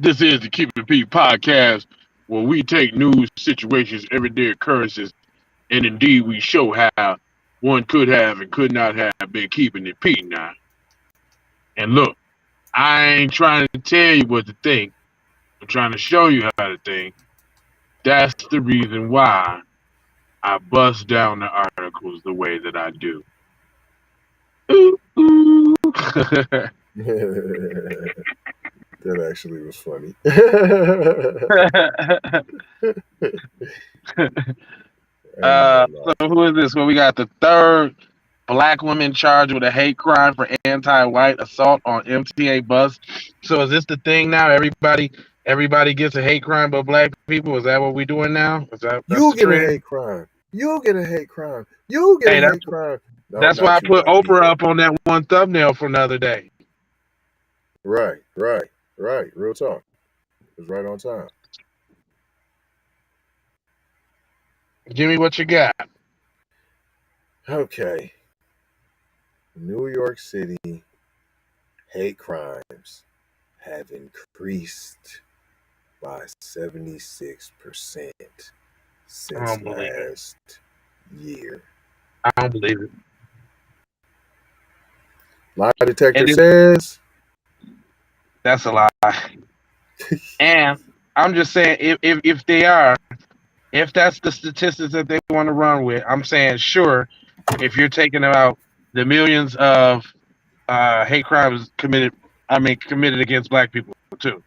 This is the Keep It P podcast, where we take news, situations, everyday occurrences, and indeed we show how one could have and could not have been keeping it P now. And look, I ain't trying to tell you what to think. I'm trying to show you how to think. That's the reason why I bust down the articles the way that I do. Ooh, ooh. That actually was funny. So who is this? Well, we got the third black woman charged with a hate crime for anti-white assault on MTA bus. So is this the thing now? Everybody gets a hate crime but black people? Is that what we're doing now? You get a hate crime. You get a hate crime. You get a hate crime. No, that's why I put Oprah up on that one thumbnail from the other day. Right. Real talk. It was right on time. Give me what you got. Okay. New York City hate crimes have increased by 76% since last year. I don't believe it. Lie detector says that's a lie. And I'm just saying, if they are, if that's the statistics that they want to run with, I'm saying sure. If you're taking about the millions of hate crimes committed against black people too.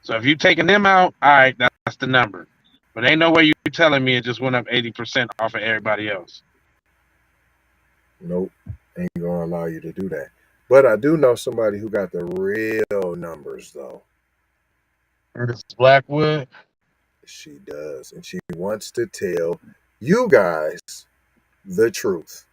So if you're taking them out, all right, that's the number. But ain't no way you're telling me it just went up 80% off of everybody else. Nope, ain't gonna allow you to do that. But I do know somebody who got the real numbers though. It's Blackwood. She does, and she wants to tell you guys the truth.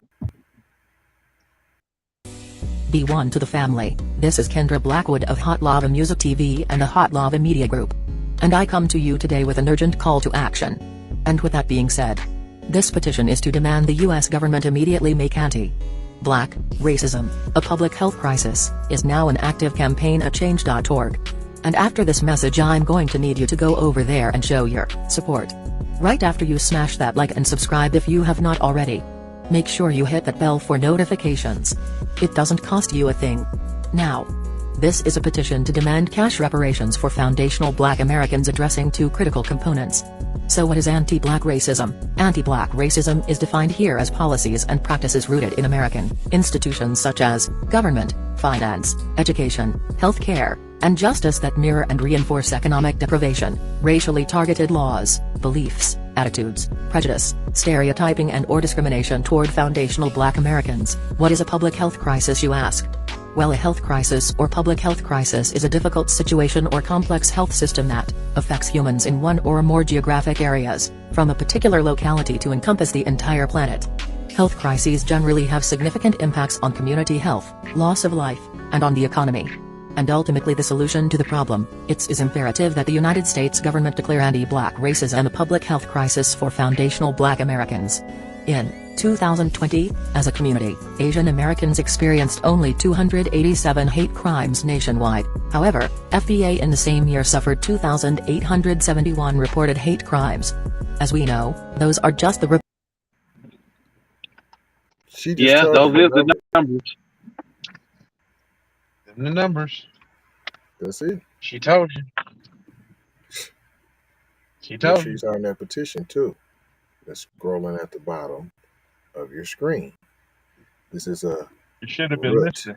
B1 to the family. This is Kendra Blackwood of Hot Lava Music TV and the Hot Lava Media Group. And I come to you today with an urgent call to action. And with that being said, this petition is to demand the US government immediately make anti-black racism a public health crisis is now an active campaign at change.org. And after this message I'm going to need you to go over there and show your support. Right after you smash that like and subscribe if you have not already. Make sure you hit that bell for notifications. It doesn't cost you a thing. Now, this is a petition to demand cash reparations for foundational black Americans addressing two critical components. So what is anti-black racism? Anti-black racism is defined here as policies and practices rooted in American institutions such as government, finance, education, healthcare, and justice that mirror and reinforce economic deprivation, racially targeted laws, beliefs, attitudes, prejudice, stereotyping and/or discrimination toward foundational black Americans. What is a public health crisis, you ask? Well, a health crisis or public health crisis is a difficult situation or complex health system that affects humans in one or more geographic areas, from a particular locality to encompass the entire planet. Health crises generally have significant impacts on community health, loss of life, and on the economy. And ultimately the solution to the problem, it is imperative that the United States government declare anti-black racism a public health crisis for foundational black Americans. In 2020, as a community, Asian Americans experienced only 287 hate crimes nationwide. However, FBA in the same year suffered 2,871 reported hate crimes. As we know, those are just the those are the numbers. The numbers. That's it. She told you. She told you. She's on that petition too. That's scrolling at the bottom of your screen. This is a. You should have been listening.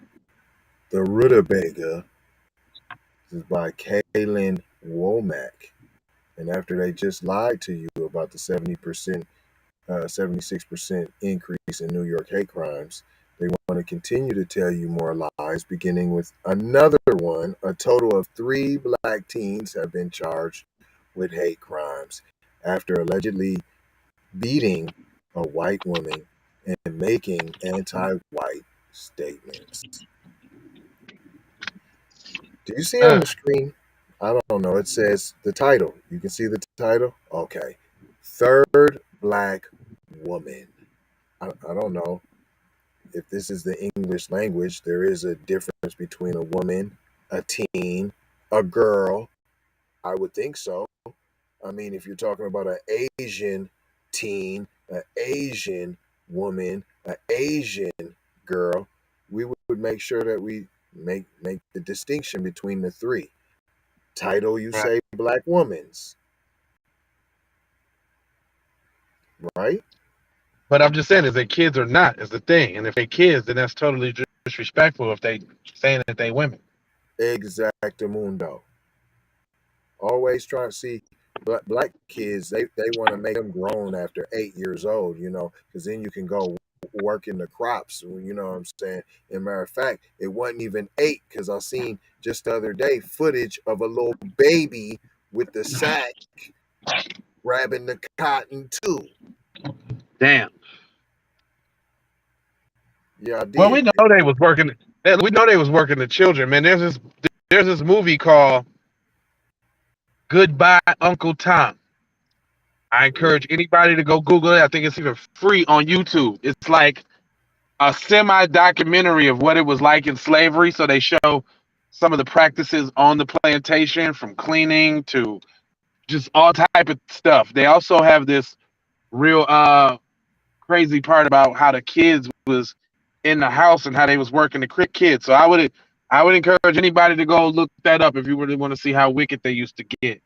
The Rutabaga. This is by Kaylin Womack. And after they just lied to you about the 76% increase in New York hate crimes, they want to continue to tell you more lies, beginning with another one. A total of 3 black teens have been charged with hate crimes after allegedly beating a white woman and making anti-white statements. Do you see on the screen? I don't know. It says the title. You can see the title? Okay. Third Black Woman. I don't know if this is the English language. There is a difference between a woman, a teen, a girl. I would think so. I mean, if you're talking about an Asian teen, an Asian woman, an Asian girl, we would make sure that we make the distinction between the three. Title, you say Black Woman's, right? But I'm just saying, is they kids or not is the thing. And if they kids, then that's totally disrespectful if they saying that they women. Exactamundo. Always trying to see black kids, they want to make them grown after 8 years old, because then you can go work in the crops, you know what I'm saying? And matter of fact, it wasn't even 8, because I seen just the other day footage of a little baby with the sack grabbing the cotton too. Damn. Yeah, I did. Well, we know they was working. We know they was working the children, man. There's this movie called Goodbye, Uncle Tom. I encourage anybody to go Google it. I think it's even free on YouTube. It's like a semi-documentary of what it was like in slavery. So they show some of the practices on the plantation, from cleaning to just all type of stuff. They also have this real crazy part about how the kids was in the house and how they was working the kids. So I would encourage anybody to go look that up if you really want to see how wicked they used to get.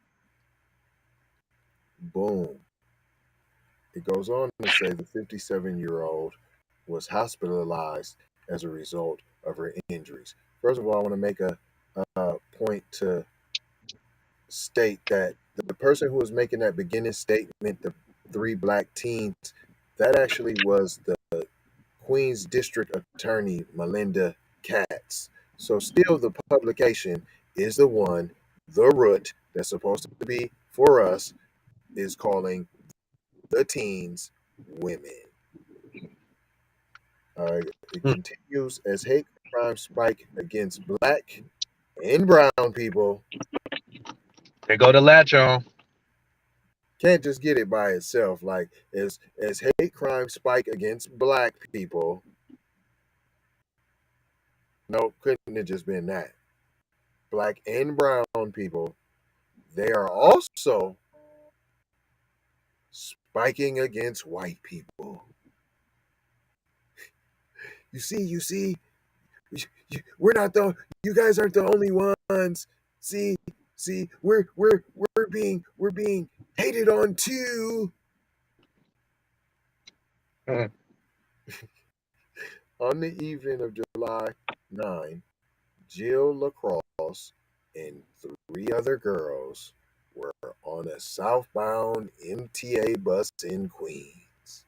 Boom. It goes on to say the 57-year-old was hospitalized as a result of her injuries. First of all, I want to make a point to state that the person who was making that beginning statement, the 3 black teens, that actually was the Queens District Attorney, Melinda Katz. So still the publication is the one, the root, that's supposed to be for us, is calling the teens women. It continues as hate crimes spike against black and brown people. They go to latch on. Can't just get it by itself. Like as hate crimes spike against black people. No, couldn't have just been that. Black and brown people, they are also spiking against white people. You see, we're not you guys aren't the only ones. See, we're being hated on too. On the evening of July 9, Jill LaCrosse and 3 other girls were on a southbound MTA bus in Queens.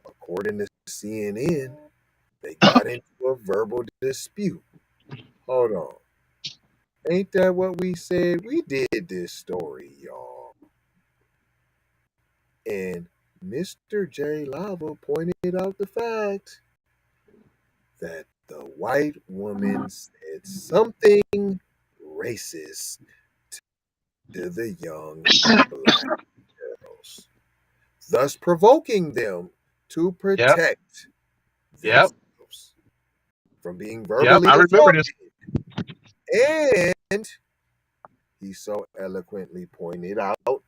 According to CNN, they got into a verbal dispute. Hold on. Ain't that what we said? We did this story, y'all. And Mr. J. Lava pointed out the fact that the white woman said something racist to the young black girls, thus provoking them to protect themselves from being verbally assaulted. And he so eloquently pointed out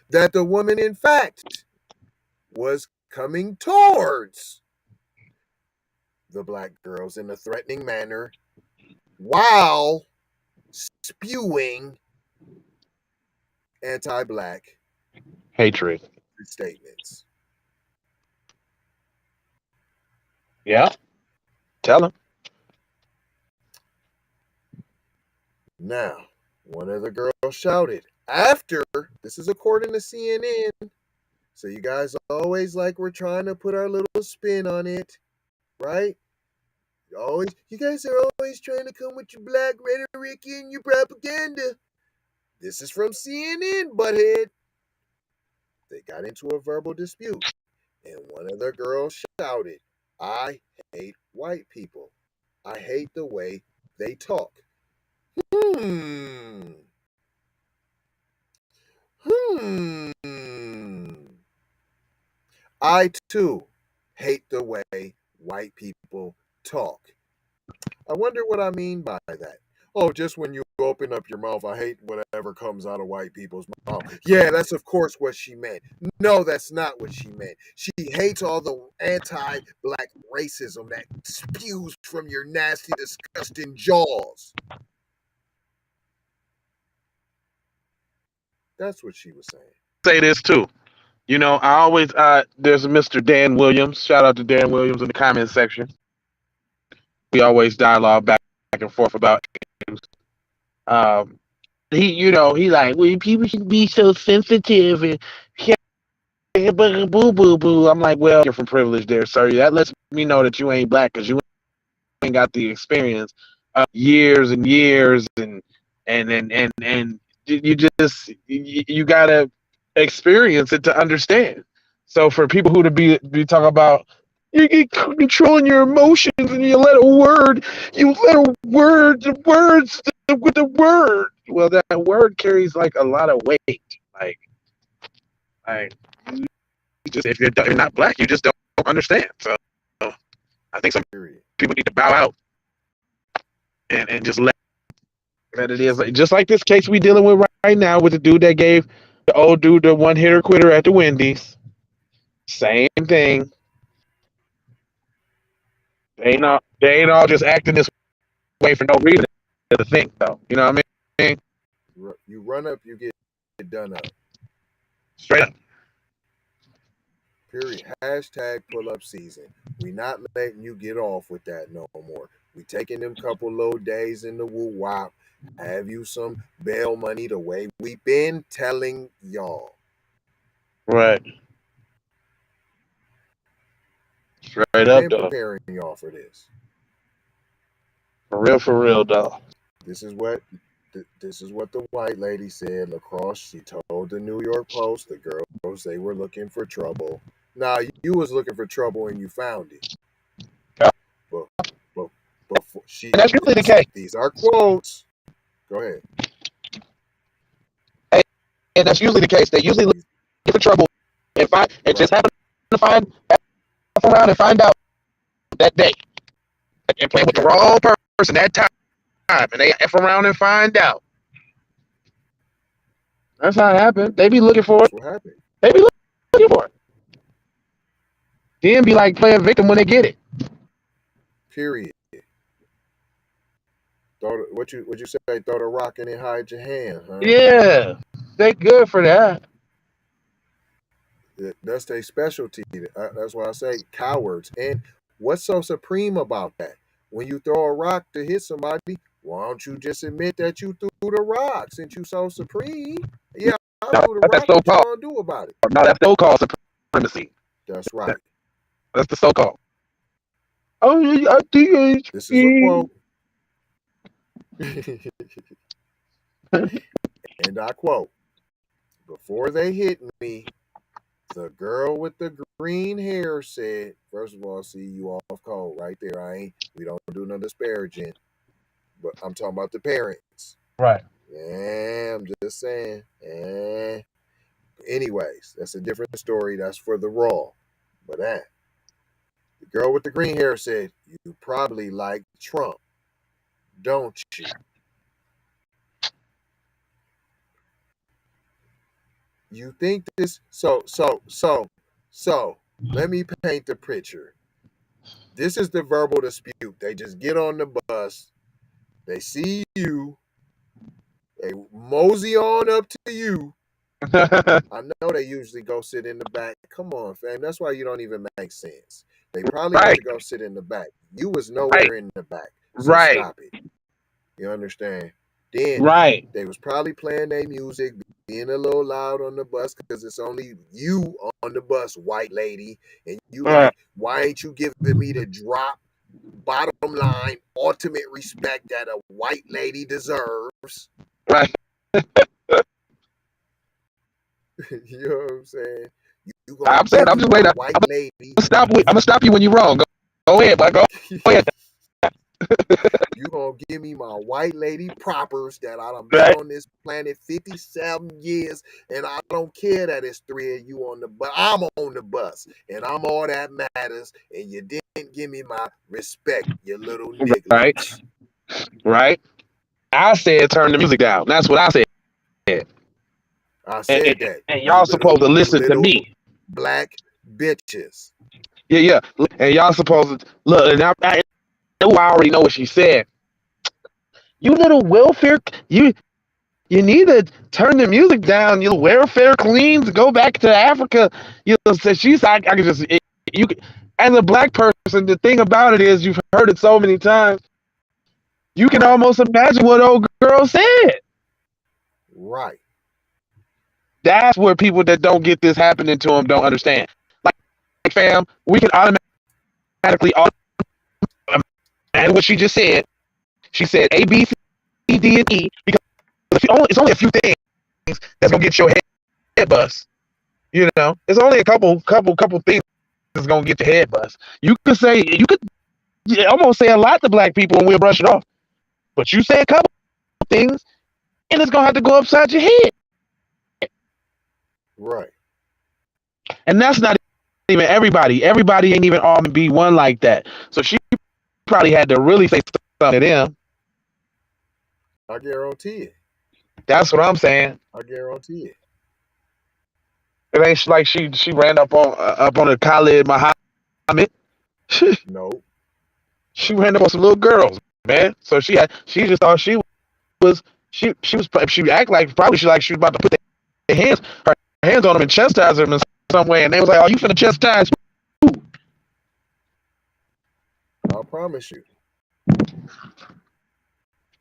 that the woman, in fact, was coming towards the black girls in a threatening manner while spewing anti-black hatred statements. Yeah. Tell him. Now, one of the girls shouted after, this is according to CNN, so you guys always like we're trying to put our little spin on it, right? You guys are always trying to come with your black rhetoric and your propaganda. This is from CNN, butthead. They got into a verbal dispute, and one of the girls shouted, "I hate white people. I hate the way they talk. Hmm. I too hate the way white people talk. I wonder what I mean by that. Oh, just when you open up your mouth, I hate whatever comes out of white people's mouth. Yeah, that's of course what she meant. No, that's not what she meant. She hates all the anti-black racism that spews from your nasty, disgusting jaws. That's what she was saying. Say this too. You know, I always there's a Mr. Dan Williams. Shout out to Dan Williams in the comment section. We always dialogue back and forth about games. He like, well, people should be so sensitive and boo boo boo. I'm like, well, you're from privilege there, sir. That lets me know that you ain't black because you ain't got the experience of years and years and you gotta experience it to understand. So for people who to be talking about you get controlling your emotions and you let a word the words with the word. Well, that word carries like a lot of weight. Like just if you're not black, you just don't understand. So I think some people need to bow out and just let it is. Just like this case we dealing with right now with the dude that gave the old dude the one hitter quitter at the Wendy's. Same thing. They ain't all just acting this way for no reason. That's the thing, though. You know what I mean? You run up, you get done up. Straight up. Period. Hashtag pull up season. We not letting you get off with that no more. We taking them couple low days in the woo wop. Have you some bail money the way we been telling y'all. Right. Straight up, been though. preparing y'all for this. For real, though. This is what the white lady said. Lacrosse, she told the New York Post, the girls, they were looking for trouble. Now, you was looking for trouble and you found it. Yeah. But and that's usually the case. These are quotes. Go ahead. Hey, and that's usually the case. They usually look for trouble and just happen to find around and find out that day and play with the wrong person that time, and they F around and find out. That's how it happened. They be looking for it. What happened? They be looking for it. Then be like playing victim when they get it. Period. What you say? Throw the rock in and hide your hand, huh? Yeah, they good for that. That's their specialty. That's why I say cowards. And what's so supreme about that? When you throw a rock to hit somebody, why don't you just admit that you threw the rock since you so supreme? Yeah, I threw the rock. What you gonna do about it? No, that's so-called supremacy. That's right. That's the so-called. Oh, I think this is a quote. And I quote, before they hit me, the girl with the green hair said, first of all, see you off cold right there. We don't do no disparaging, but I'm talking about the parents. Right. Yeah, I'm just saying. Anyways, that's a different story. That's for the raw. But the girl with the green hair said, you probably like Trump, don't you? You think this? So, let me paint the picture. This is the verbal dispute. They just get on the bus. They see you. They mosey on up to you. I know they usually go sit in the back. Come on, fam. That's why you don't even make sense. They probably have to go sit in the back. You was nowhere in the back. So stop it. You understand? Then they was probably playing their music, being a little loud on the bus because it's only you on the bus, white lady. And you like, why ain't you giving me the drop, bottom line, ultimate respect that a white lady deserves? Right. You know what I'm saying? I'm just waiting. White lady. I'm gonna stop you when you're wrong. Go ahead, boy. Go ahead. You gonna give me my white lady propers that I done been on this planet 57 years, and I don't care that it's 3 of you on the bus. I'm on the bus, and I'm all that matters, and you didn't give me my respect, you little nigga. Right. I said turn the music down. That's what I said. I said that. And y'all supposed to listen to me. Black bitches. Yeah. And y'all supposed to look, and I already know what she said. You little welfare, you need to turn the music down. You welfare queens, go back to Africa. You know, so she's I can just you as a black person. The thing about it is you've heard it so many times. You can almost imagine what old girl said. Right. That's where people that don't get this happening to them don't understand. Like fam, we can automatically and what she just said. She said A, B, C, D, and E because it's only a few things that's gonna get your head bust. You know, it's only a couple things that's gonna get your head bust. You could almost say a lot to black people and we'll brush it off. But you say a couple things and it's gonna have to go upside your head. Right. And that's not even everybody. Everybody ain't even all be one like that. So she probably had to really say something to them. I guarantee it. That's what I'm saying. I guarantee it. It ain't like she ran up on a Khalid Muhammad. No. She ran up on some little girls, man. So she just thought she act like probably she was about to put her hands on them and chastise them in some way, and they was like, "Oh, you finna chastise?" I promise you.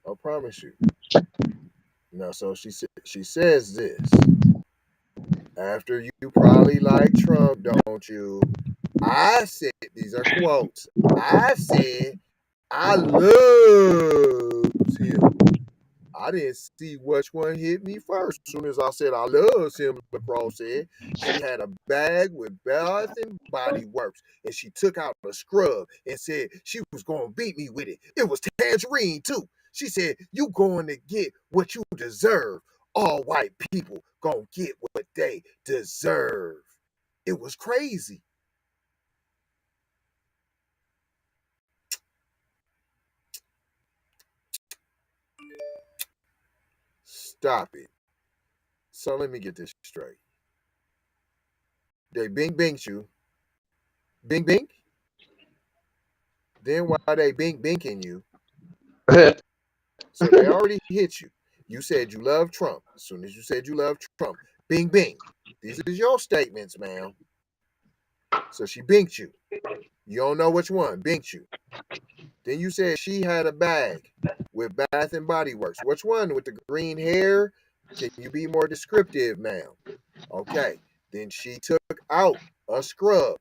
I promise you. Now, so she says this. After you probably like Trump, don't you? I said, these are quotes. I said, I love him. I didn't see which one hit me first. As soon as I said I love him, LaCroix said she had a bag with Bath and Body Works, and she took out a scrub and said she was going to beat me with it. It was tangerine too. She said, you going to get what you deserve. All white people going to get what they deserve. It was crazy. Stop it. So let me get this straight. They bing you. Bing bing? Then why they binking you? So they already hit you. You said you love Trump. As soon as you said you love Trump, bing bing. These are your statements, ma'am. So she binked you. You don't know which one. Binked you. Then you said she had a bag with Bath and Body Works. Which one? With the green hair? Can you be more descriptive, ma'am? Okay. Then she took out a scrub.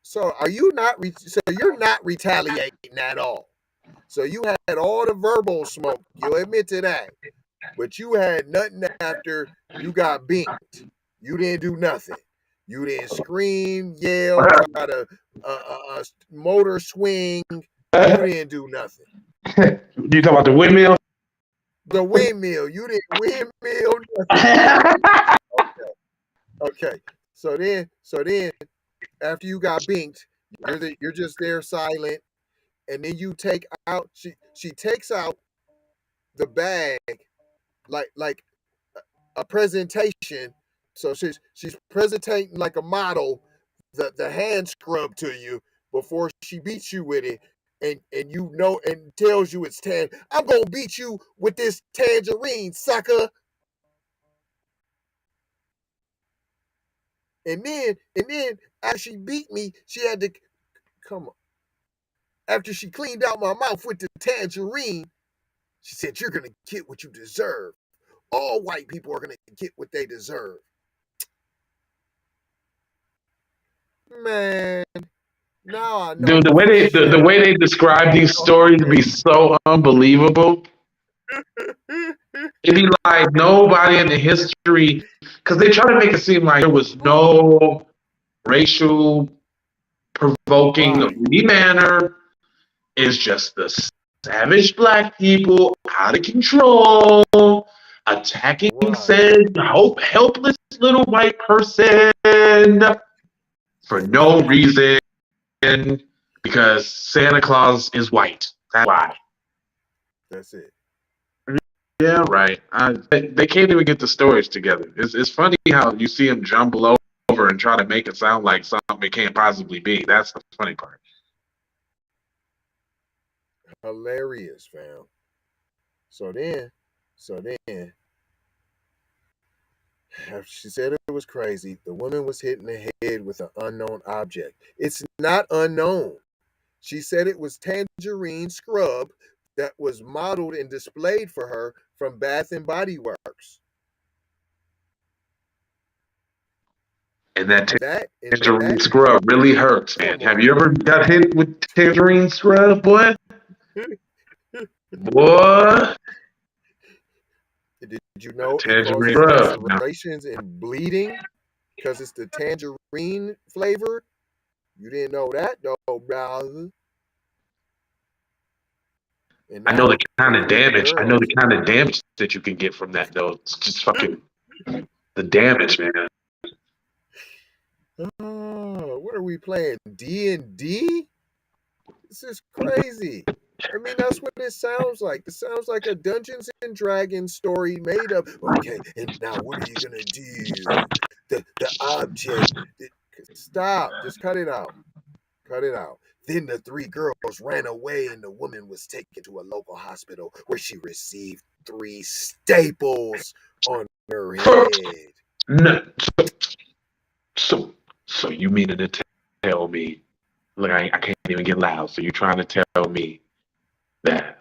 So are you not? So you're not retaliating at all. So you had all the verbal smoke. You'll admit to that. But you had nothing after you got binked. You didn't do nothing. You didn't scream, yell, try to motor swing. You didn't do nothing. You talking about the windmill? The windmill. You didn't windmill nothing. Okay. So then, after you got binked, you're just there silent, and then you take out. She takes out the bag like a presentation. So she's presenting like a model the hand scrub to you before she beats you with it, and you know, and tells you it's I'm gonna beat you with this tangerine, sucker. And then as she beat me, she had to come on. After she cleaned out my mouth with the tangerine, she said, "You're gonna get what you deserve. All white people are gonna get what they deserve." Man, now I know. Dude, the way they describe these stories be so unbelievable. It'd be like nobody in the history, because they try to make it seem like there was no racial provoking of any manner. It's just the savage black people out of control, attacking said helpless little white person for no reason, because Santa Claus is white. That's why. That's it. Yeah, right. They can't even get the stories together. It's funny how you see them jumble over and try to make it sound like something it can't possibly be. That's the funny part. Hilarious, fam. So then, she said it was crazy. The woman was hit in the head with an unknown object. It's not unknown. She said it was tangerine scrub that was modeled and displayed for her from Bath and Body Works. And that tangerine scrub really hurts, man. Have you ever got hit with tangerine scrub, boy? Boy. Did you know tangerine it causes lacerations and bleeding because it's the tangerine flavor? You didn't know that, though, brother. I know the kind of damage. I know the kind of damage that you can get from that, though. It's just fucking the damage, man. Oh, what are we playing? D&D? This is crazy. I mean, that's what it sounds like. It sounds like a Dungeons and Dragons story made up. Okay, and now what are you gonna do? The object. Stop. Just cut it out. Cut it out. Then the three girls ran away and the woman was taken to a local hospital where she received 3 staples on her head. No. So you meaning to tell me, look, I can't even get loud. So you're trying to tell me that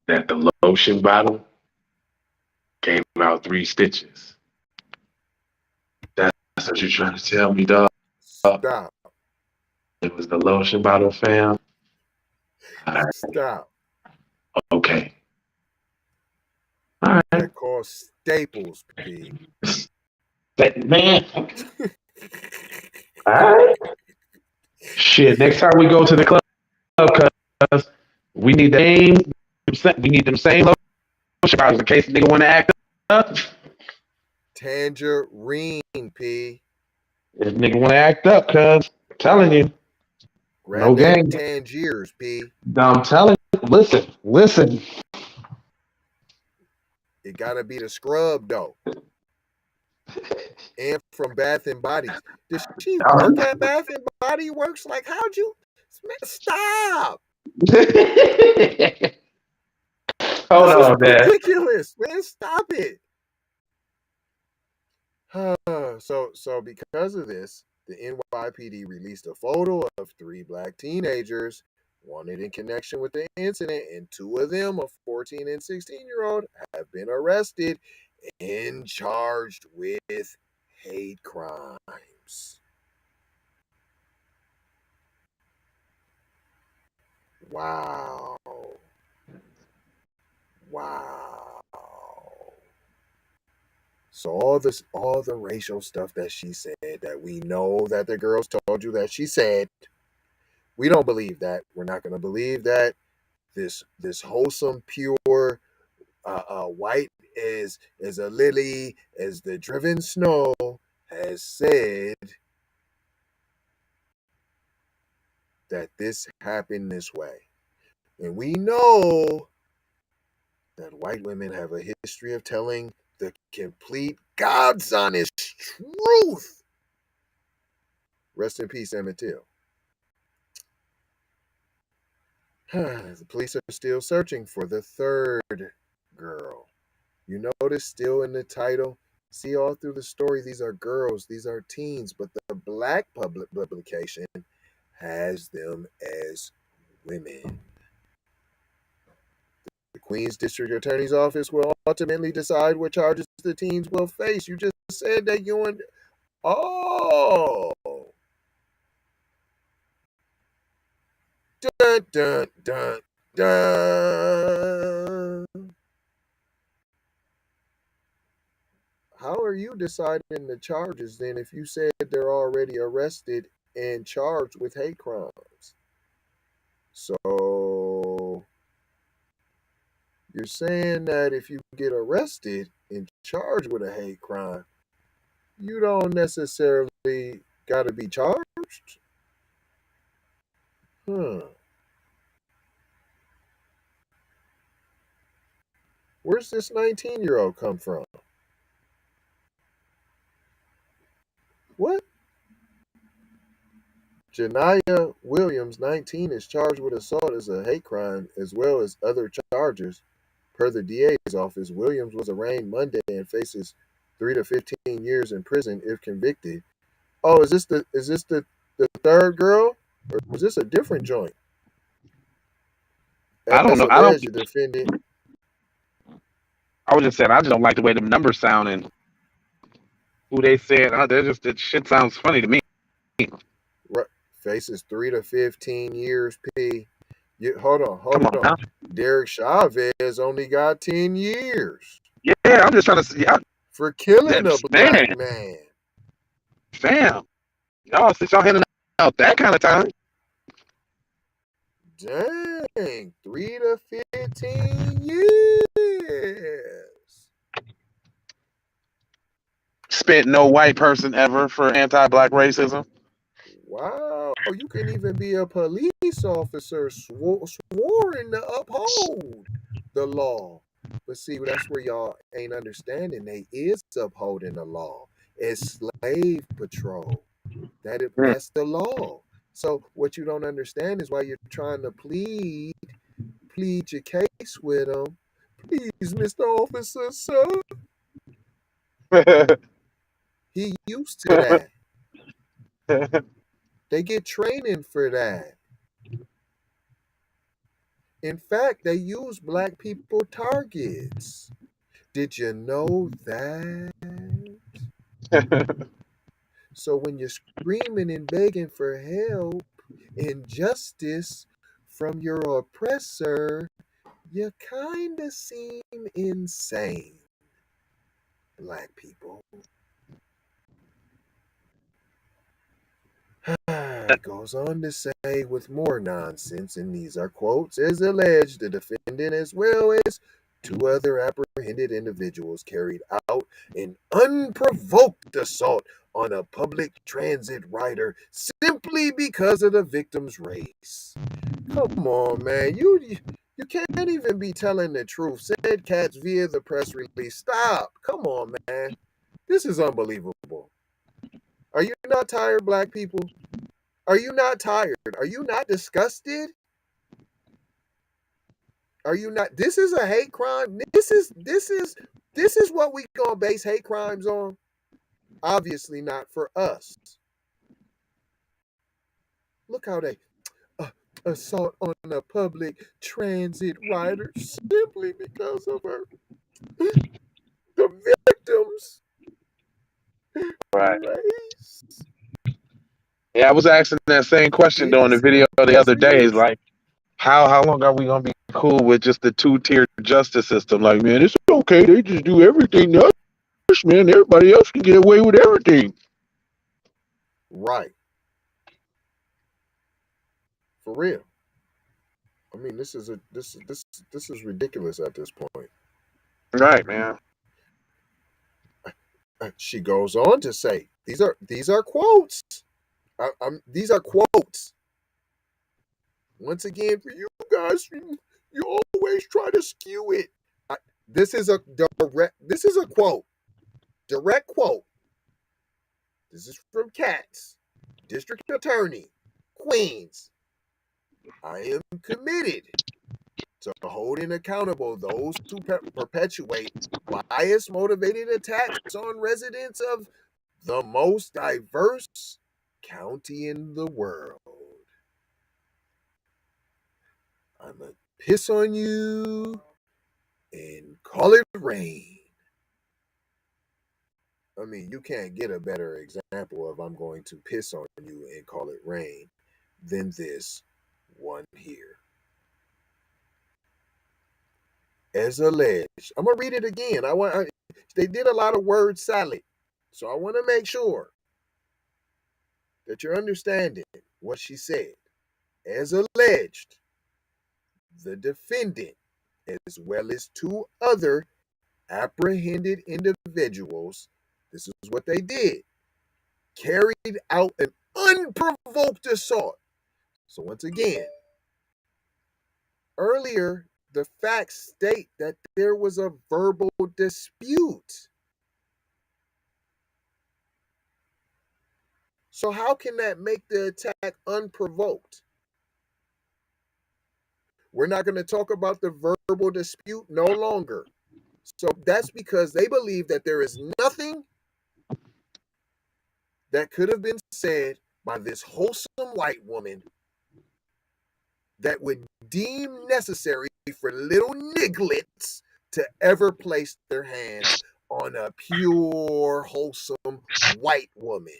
the lotion bottle gave out 3 stitches? That's what you're trying to tell me, dog? Stop. It was the lotion bottle, fam? Stop. Okay. All right. They're called staples, P. Man. All right. Shit, next time we go to the club, cuz we need them same lotion bottles in case the nigga want to act up. Tangerine, P. If nigga want to act up, cuz I'm telling you. Grab no game. Tangiers, P. I'm telling you. Listen. It gotta be the scrub, though. And from Bath and Body. Does she work at Bath and Body Works? Like, how'd you? Stop. Hold on, man. Ridiculous, man. Stop it. So because of this, the NYPD released a photo of 3 black teenagers wanted in connection with the incident, and 2 of them, a 14 and 16-year-old, have been arrested and charged with hate crimes. Wow. So all the racial stuff that she said, that we know that the girls told you that she said, we don't believe that. We're not going to believe that. This wholesome, pure, white as a lily, as the driven snow, has said that this happened this way. And we know that white women have a history of telling the complete God's honest truth. Rest in peace, Emmett Till. The police are still searching for the 3rd girl. You notice still in the title, see all through the story, these are girls, these are teens, but the black publication has them as women. The Queens District Attorney's Office will ultimately decide what charges the teens will face. You just said that you and... Oh! Dun, dun, dun, dun. How are you deciding the charges then if you said they're already arrested and charged with hate crimes? So you're saying that if you get arrested and charged with a hate crime, you don't necessarily got to be charged? Where's this 19-year-old come from? What? Janiyah Williams, 19, is charged with assault as a hate crime as well as other charges. Per the DA's office, Williams was arraigned Monday and faces 3 to 15 years in prison if convicted. Oh, is this the third girl? Or is this a different joint? I don't As know. alleged, the defendant. I was just saying, I just don't like the way the numbers sound and who they said. That shit sounds funny to me. Faces 3 to 15 years. Hold on. Derek Chavez only got 10 years. Yeah, I'm just trying to see. For killing a black man. Fam. Y'all handing out that kind of time. Dang, 3 to 15 years. Spent no white person ever for anti-black racism. Wow, you can even be a police officer sworn to uphold the law. But see, that's where y'all ain't understanding. They is upholding the law. It's slave patrol. That's the law. So what you don't understand is why you're trying to plead your case with them. Please, Mr. Officer, sir. He used to that. They get training for that. In fact, they use black people targets. Did you know that? So when you're screaming and begging for help and justice from your oppressor, you kind of seem insane, black people. It goes on to say with more nonsense, and these are quotes, as alleged, the defendant as well as 2 other apprehended individuals carried out an unprovoked assault on a public transit rider simply because of the victim's race. Come on, man. You can't even be telling the truth, said Katz via the press release. Stop. Come on, man. This is unbelievable. Are you not tired, black people? Are you not tired? Are you not disgusted? Are you not? This is a hate crime. This is what we gonna base hate crimes on. Obviously not for us. Look how they assault on a public transit rider simply because of her. The victims. Right. Race. Yeah, I was asking that same question during the video the other day. Is like, how long are we gonna be cool with just the 2-tier justice system? Like, man, it's okay. They just do everything to us, man. Everybody else can get away with everything. Right. For real. I mean, this is ridiculous at this point. Right, man. She goes on to say, these are quotes. These are quotes. Once again, for you guys, you always try to skew it. This is a quote. Direct quote. This is from Katz, District Attorney, Queens. I am committed to holding accountable those who perpetuate bias-motivated attacks on residents of the most diverse county in the world. I'm going to piss on you and call it rain. I mean, you can't get a better example of I'm going to piss on you and call it rain than this one here. As alleged, I'm gonna read it again. They did a lot of word salad, so I want to make sure that you're understanding what she said. As alleged, the defendant as well as 2 other apprehended individuals, this is what they did: carried out an unprovoked assault. So once again, earlier, the facts state that there was a verbal dispute. So how can that make the attack unprovoked? We're not going to talk about the verbal dispute no longer. So that's because they believe that there is nothing that could have been said by this wholesome white woman that would deem necessary for little nigglets to ever place their hands on a pure, wholesome white woman.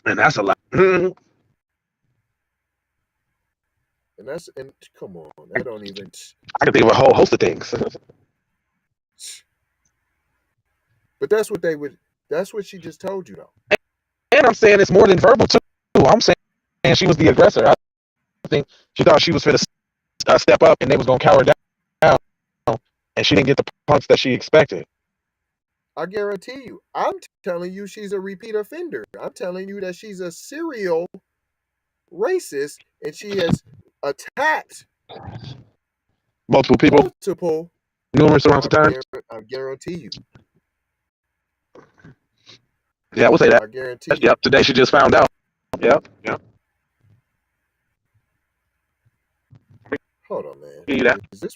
And that's a lot. And come on, that don't even. I can think of a whole host of things. But that's what they would. That's what she just told you, though. And I'm saying it's more than verbal too. I'm saying she was the aggressor. I think she thought she was going to step up and they was going to cower down, and she didn't get the punch that she expected. I guarantee you. I'm telling you she's a repeat offender. I'm telling you that she's a serial racist, and she has attacked Multiple people, numerous amounts of times. I guarantee you. Yeah, I would say that. I guarantee you. Yep, today she just found out. Yep. Hold on, man. Yeah. Is this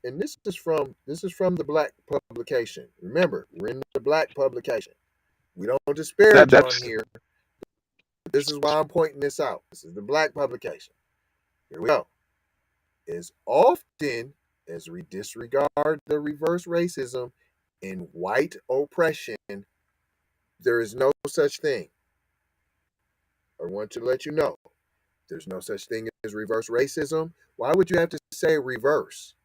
and this is from the Black publication. Remember, we're in the Black publication. We don't disparage on here. This is why I'm pointing this out. This is the Black publication. Here we go. As often as we disregard the reverse racism and white oppression, there is no such thing. I want to let you know, there's no such thing as reverse racism. Why would you have to say reverse?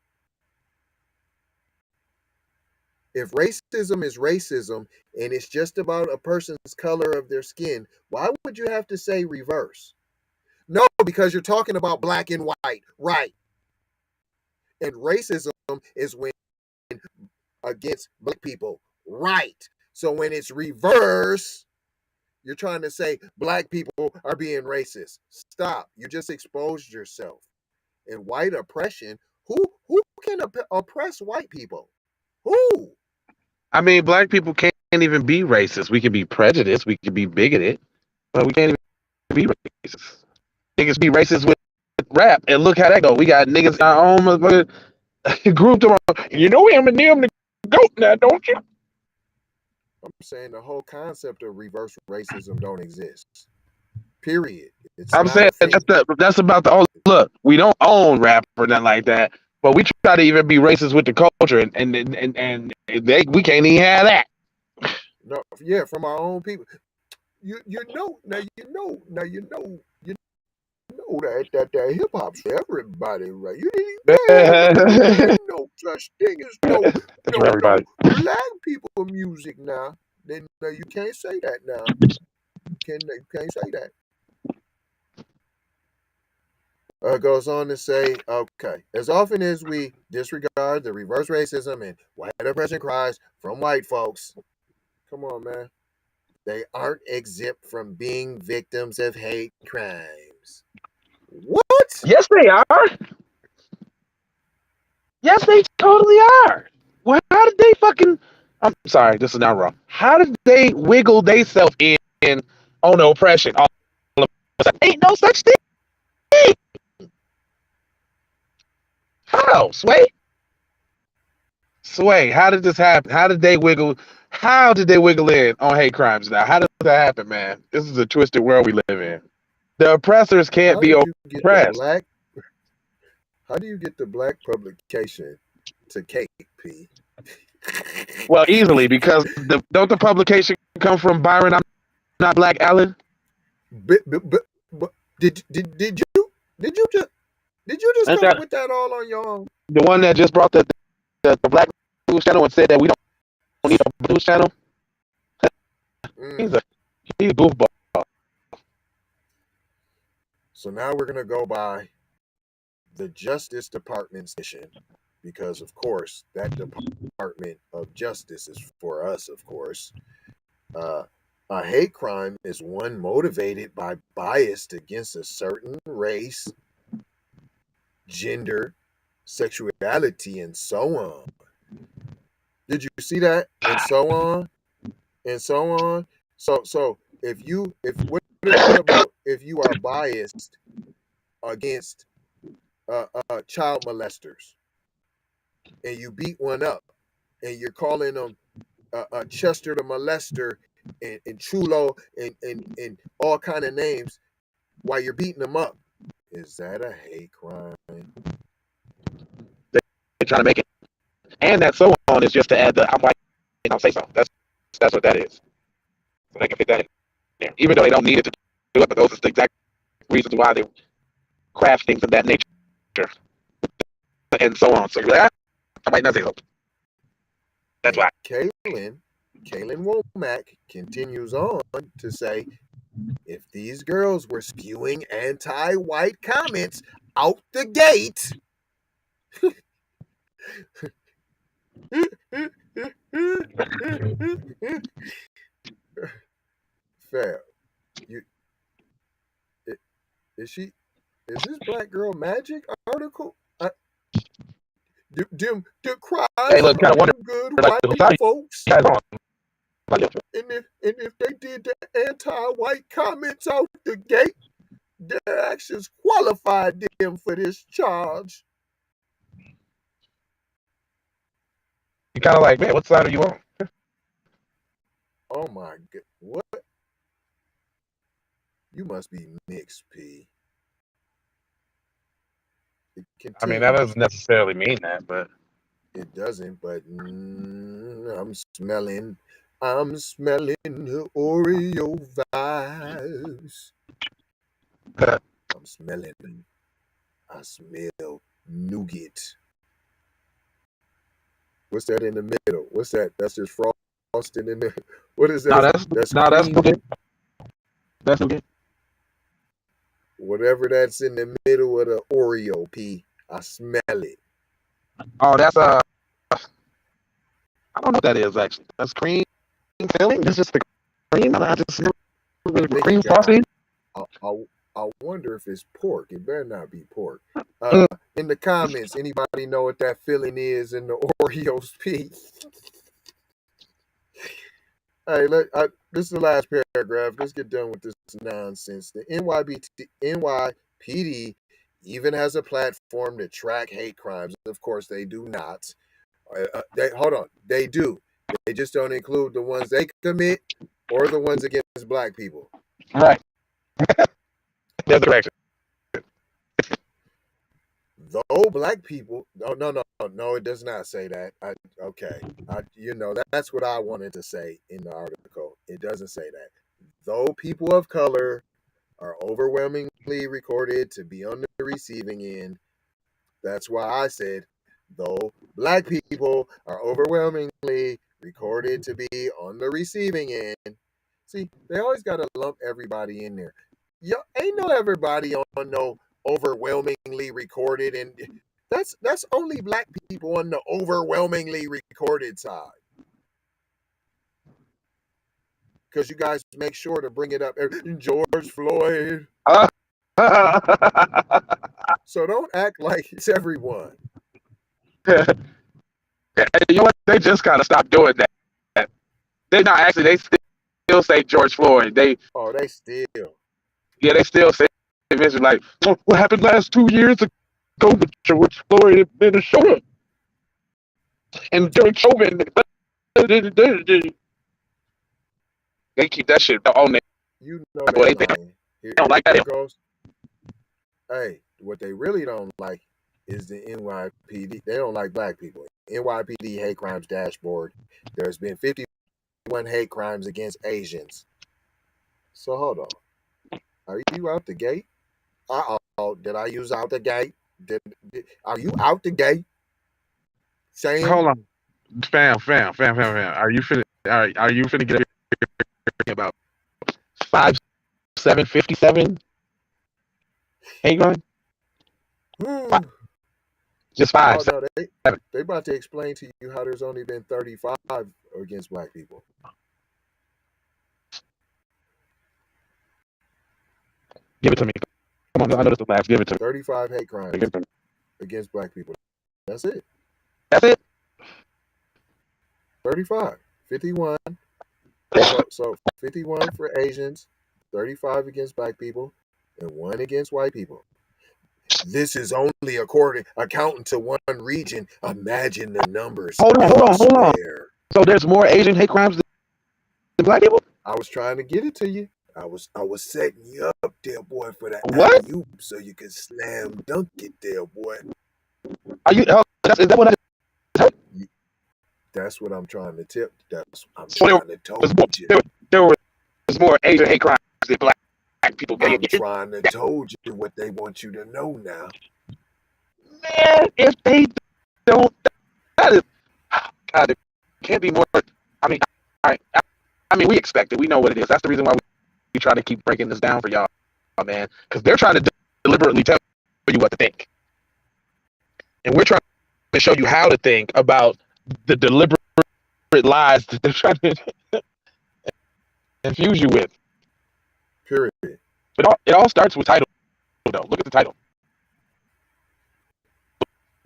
If racism is racism and it's just about a person's color of their skin, why would you have to say reverse? No, because you're talking about black and white, right? And racism is when against black people, right? So when it's reverse, you're trying to say black people are being racist. Stop. You just exposed yourself. And white oppression, who can oppress white people? Who? I mean, black people can't even be racist. We can be prejudiced. We can be bigoted. But we can't even be racist. Niggas be racist with rap. And look how that go. We got niggas in our own motherfucker grouped around. You know Eminem the GOAT now, don't you? I'm saying the whole concept of reverse racism don't exist. Period. I'm saying that's about the look. We don't own rap or nothing like that, but we try to even be racist with the culture, and we can't even have that. No, yeah, from our own people. You know that hip hop's for everybody, right? You didn't no such thing as no black people music now. Then you can't say that now. You can't say that. Goes on to say, okay, as often as we disregard the reverse racism and white oppression cries from white folks, come on, man, they aren't exempt from being victims of hate crimes. What? Yes, they are. Yes, they totally are. Well, how did they fucking... I'm sorry, this is not wrong. How did they wiggle themselves in on the oppression? All of a sudden, ain't no such thing. How, Sway? Sway, how did this happen? How did they wiggle in on hate crimes now? How did that happen, man? This is a twisted world we live in. The oppressors can't be oppressed. How do you get the Black publication to KP? Well, easily, because don't the publication come from Byron? I'm not Black Allen. But did you just come up with that all on your own? The one that just brought the Black News Channel and said that we don't need a news channel. He's a goofball. So now we're gonna go by the Justice Department's mission, because of course that Department of Justice is for us, of course. A hate crime is one motivated by bias against a certain race, gender, sexuality, and so on. Did you see that? And so on, and so on. So what about if you are biased against child molesters and you beat one up and you're calling them Chester the molester and Chulo and all kind of names while you're beating them up? Is that a hate crime? They're trying to make it, and that so on is just to add the I'm white and I'll say so. That's what that is. So they can fit that in there, even though they don't need it to do it. But those are the exact reasons why they craft things of that nature, and so on. So you're like, I might not say so. That's why. Kaylin Womack continues on to say, if these girls were spewing anti-white comments out the gate, fair. Is this Black Girl Magic article? Them cries hey, look, kind of wonder, good like, white folks. guys on. And if they did the anti-white comments out the gate, their actions qualified them for this charge. You're kind of like, man, what side are you on? Oh my God! What? You must be mixed, P. I mean, that doesn't necessarily mean that, but it doesn't. But I'm smelling the Oreo vibes. I'm smelling. I smell nougat. What's that in the middle? What's that? That's just frosting in there. What is that? That's nougat. That's nougat. Whatever that's in the middle of the Oreo, P. I smell it. Oh, that's I don't know what that is actually. That's cream filling. This is the cream. I just smell the cream frosting. I wonder if it's pork. It better not be pork. In the comments, anybody know what that filling is in the Oreos, P? Hey, this is the last paragraph. Let's get done with this nonsense. The NYPD even has a platform to track hate crimes. Of course, they do not. They do. They just don't include the ones they commit or the ones against Black people. Right. There's the direction. Though Black people, no, it does not say that. That's what I wanted to say in the article. It doesn't say that. Though people of color are overwhelmingly recorded to be on the receiving end, that's why I said, though Black people are overwhelmingly recorded to be on the receiving end. See, they always got to lump everybody in there. Ain't no everybody on no overwhelmingly recorded, and that's only Black people on the overwhelmingly recorded side. Because you guys make sure to bring it up. George Floyd. So don't act like it's everyone. You know what? They just gotta stop doing that. They're not actually. They still say George Floyd. They still. Yeah, they still say like, what happened last 2 years ago with George Floyd in Minnesota and Derek Chauvin. They keep that shit on there. You know they don't like that. Goes. Hey, what they really don't like is the NYPD. They don't like Black people. NYPD hate crimes dashboard. There's been 51 hate crimes against Asians. So hold on. Are you out the gate? Did I use out the gate? Are you out the gate? Saying, hold on, fam. Are you finna get about 5'7", 57? Hang on. Just 5. Oh, no, they about to explain to you how there's only been 35 against black people. Give it to me. Come on, I know this is the last. Give it to me. 35 hate crimes against black people. That's it. That's it. 35. 51. So 51 for Asians, 35 against black people, and 1 against white people. This is only accounting to one region. Imagine the numbers. Hold on. So there's more Asian hate crimes than black people? I was trying to get it to you. I was setting you up there, boy, for that. What? So you can slam dunk it there, boy. Are you? Is that what I? That's what I'm trying to tell. I'm trying to tell you. There was more Asian hate crimes than black people. I'm trying to tell you what they want you to know now. Man, if they don't, that is, God, it can't be more. I mean, we expect it. We know what it is. That's the reason why we try to keep breaking this down for y'all, man, because they're trying to deliberately tell you what to think, and we're trying to show you how to think about the deliberate lies that they're trying to infuse you with. Period. But it all starts with title, though. Look at the title.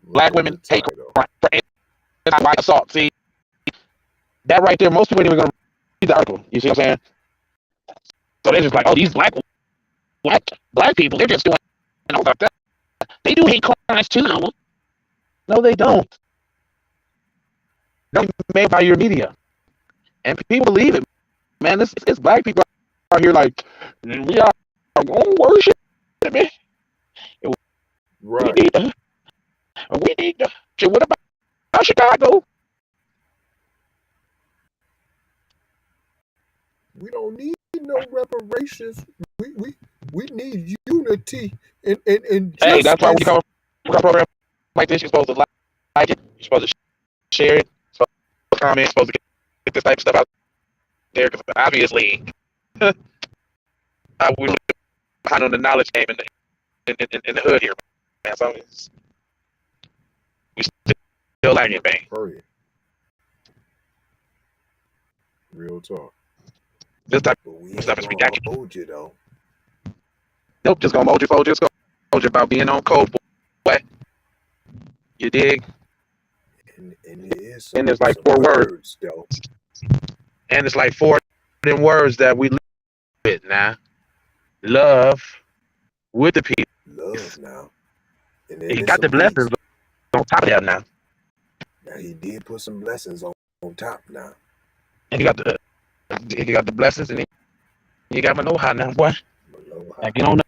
Black women hate crime for anti-white assault. See, that right there, most people ain't even going to read the article. You see what I'm saying? So they're just like, oh, these black people, they're just doing all that. They do hate crimes too. No, they don't. They're made by your media. And people believe it. Man, it's black people out here like, we are going to worship, man. Right. We need to, what about Chicago? We don't need no reparations. We need unity and hey, that's why we come a program like this. You're supposed to like it. You're supposed to share it. You're supposed to comment. You're supposed to get this type of stuff out there, because obviously we're behind on the knowledge game in the hood here, man. So we still learning, man. Hurry. Real talk. This type of stuff is ridiculous. Hold you though. Nope, just gonna mold you, fold you, just gonna hold you about being on code, boy. You dig? And it is and there's like 4 words though. And it's like 4 them words that we live with now. Love with the people. Love now. And he got the blessings on top of that now. Now he did put some blessings on top now. And he got the blessings, and you got Manoha now, boy. Now get on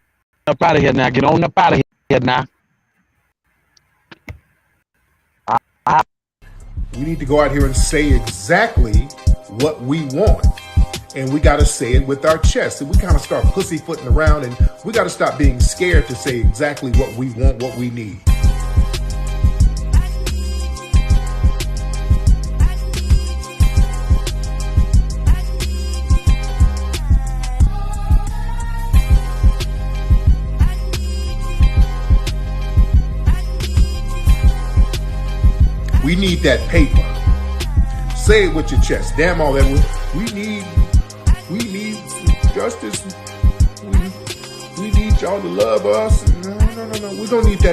up out of here now. Get on up out of here now. We need to go out here and say exactly what we want. And we got to say it with our chest. And we kind of start pussyfooting around, and we got to stop being scared to say exactly what we want, what we need. We need that paper. Say it with your chest. Damn all that. We need justice. We need y'all to love us. No. We don't need that.